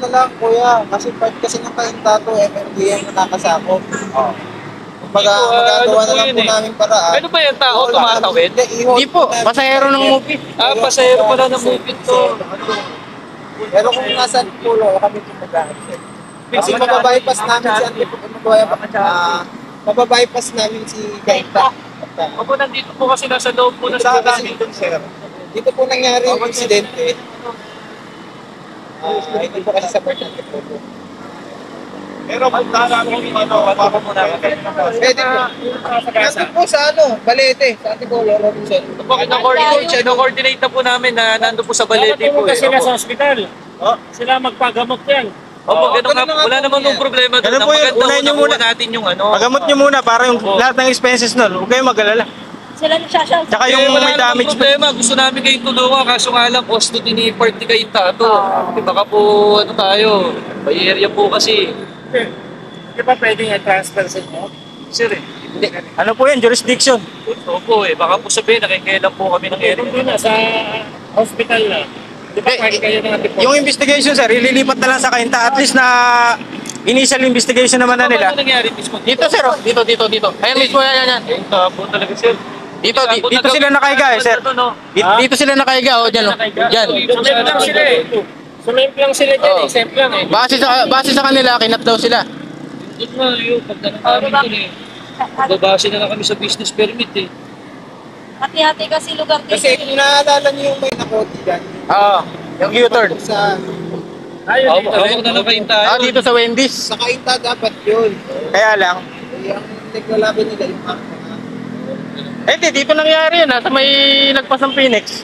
na lang, kuya. Kasi part kasi ng kainta to, MMDA na nakasakop. Oo. Kumbaga, magagawa na lang po namin paraan. Ano ba yung tao tumatawid? Hindi po, pasahero ng movie. Pasahero pala ng movie to. Pero kung nasaan po, kami pumagaan. Kasi mababypass namin si mababypass namin si Kainta. Opo, nandito po kasi nasa loob po ng namin dun, sir. Dito po nangyari yung insidente. Hindi po kasi sa part ng po. Pero punta namin yung Pwede po. Nandun po sa Balete, sa Antipolo, Robinson. Kino-coordinate na po namin na nandun po sa Balete po. Pumunta sila sa ospital. Sila magpagamot yan. Opo, ganun nga. Wala naman nung problema doon. Ganun po yun, unahin nyo muna natin yung pagamot nyo muna para yung lahat ng expenses nun. Huwag kayong mag-alala. Sila nagsasal. Tsaka yung wala may namang damage. problema. Gusto namin kayong tulungan. Kaso nga lang, posto din ni party kayo tato. Baka po, tayo. May area po kasi. Di ba pwedeng i-transfer sa inyo? Sir Hindi. Ano po yan? Jurisdiction. Opo baka po sabihin, nakikailan po kami ng area. Doon na sa hospital na. Di ba kahit kayo ng Antipolo? Yung investigation, sir, ililipat na lang sa Kainta. At least na initial investigation naman na nila. Ano nangyari mismo? Dito, sir. Dito. Ayan mismo, yan. Po talaga, sir. Dito sila nakahiga, sir. Dito sila nakahiga, dyan. Dyan. Sumemp lang sila eh. Sumemp lang sila dyan eh. Sumemp lang eh. Base sa kanila, kinat daw sila. Doon nga yun, pagdala namin doon Babase na lang kami sa business permit eh. Hati-hati kasi lugar dito. Kasi kung naalala niyo yung may nakoti dyan. Oo. Yung U-turn. Sa Ayun dito. Ako na lang kayo tayo. Dito sa Wendy's. sa Kainta dapat yun. Kaya lang. Yung naglalaban nila yung Hindi, dito nangyari yun. Nasa may nagpasang Phoenix.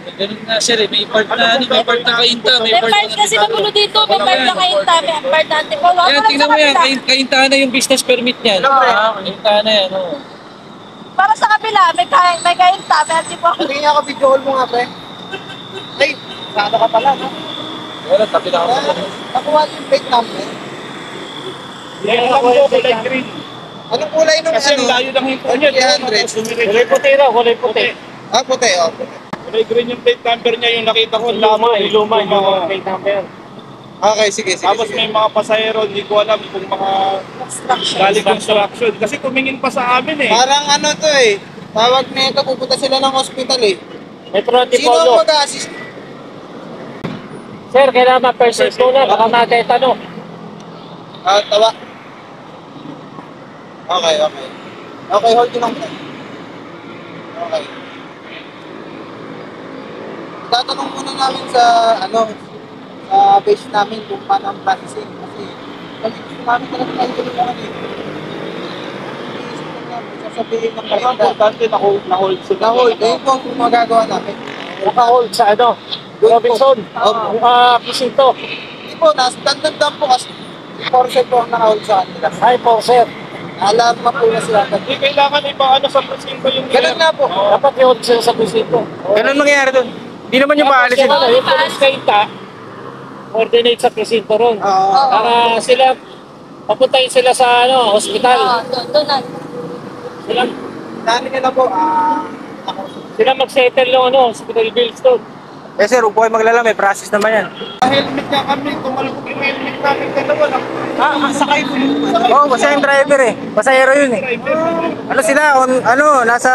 Ganun nga sir may part na Kainta, May part kasi magulo dito. May part na Kainta, may part na Antipolo. Yan, tingnan mo yan, Kainta na yung business permit niyan. Kainta na yan, Para sa kabila, may Kainta, may Antipolo. Hindi nga ka video call mo nga, pre. Ay, saan ka pala, no? Wala, tabi na ako. Nakuha yung plate number. Yan ako yung kulay green. Anong kulay nung Kasi ang layo lang yung kanya. 300. Kulay puti raw, kulay puti. Puti, puti. Kulay green yung plate number niya, yung nakita ko. Luma, yung plate number. Okay, sige. Tapos may mga pasahero, hindi ko alam kung mga galing construction. Kasi tumingin pa sa amin eh. Parang to eh. Tawag na ito, pupunta sila ng hospital eh. Metro Sino ang Antipolo. mag-assist? Sir, kailangan ma-persist muna, baka makita no. Tawa. Okay. Okay, hold yun lang. Okay. Tatanong muna namin sa sa base namin kung paano ang processing kasi gusto namin talaga tayo tulungan eh. Iniisip lang namin, sasabihin ng Kainta. Importante na-hold sila. Na-hold, eh po ang magagawa namin. Naka-hold sa Robinson. Presinto. Hindi po, nandun lang po kasi 4% po ang naka-hold sa kanila. Hi po, sir. Alarma po na sila. Hindi kailangan ipaano sa presinto yung Ganun nga po. Dapat i-hold sila sa presinto. Ganun mangyayari doon. Hindi naman yung paalisin. Yung police Kainta, coordinate sa presinto ron. Para sila, papuntahin sila sa hospital. Doon na. Sila, Dami nyo na po, sila mag-settle ng hospital bills doon. Sir, huwag po kayo maglala. May process naman yan. helmet nga kami, tumalabog yung helmet namin dalawa lang. Sakay po yun. Oo, basta yung driver eh. Pasahero yun eh. Ano sila? Nasa...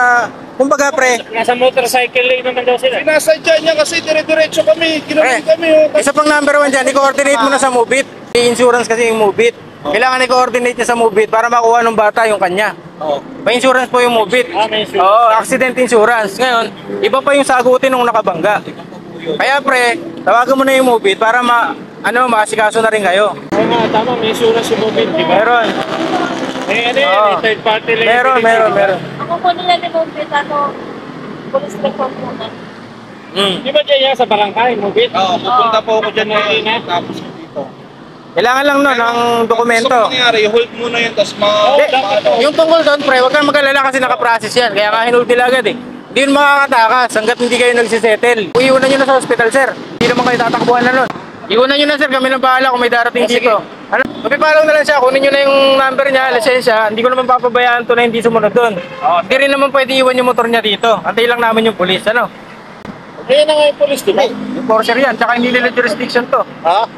Kumbaga pre, Nasa motorcycle lane naman daw sila. Sinasadya niya kasi dire-diretso kami, Pre, isa pang number 1 dyan, i-coordinate mo na sa Movit. I-insurance kasi yung Movit. Kailangan i-coordinate niya sa Movit para makuha ng bata yung kanya. May insurance po yung Movit. May insurance. Oo, accident insurance. Ngayon, iba pa yung sagutin nung nakabangga. Kaya pre, tawagan mo na yung Movit para maasikaso na rin kayo. Oo nga, tama, may insurance yung mobile, di ba? Meron. May third party lang. Meron. Ako po nila ni Mobit, police report muna. Di ba dyan yan sa barangay, mobile? Oo, pupunta po ako dyan na tapos dito. Kailangan lang nun ng dokumento. So, nangyari, hold muna yun, tapos Yung tungkol doon, pre, huwag kang mag-alala kasi nakaprocess yan. Kaya nga hinulti agad eh. Hindi yun makakatakas hanggat hindi kayo nagsisettle. Iunan nyo na sa hospital, sir. Hindi naman kayo tatakbuhan na nun. Iunan nyo na, sir. Kami nang bahala kung may darating dito. Magpipalaw na lang siya. Kunin nyo na yung number niya, lisensya. Hindi ko naman papabayaan to na hindi sumunod doon. Hindi rin naman pwede iwan yung motor niya dito. Antay lang namin yung police, Ayan na nga yung police, di ba? Yung Porsche yan. Tsaka hindi nila jurisdiction to. Ha?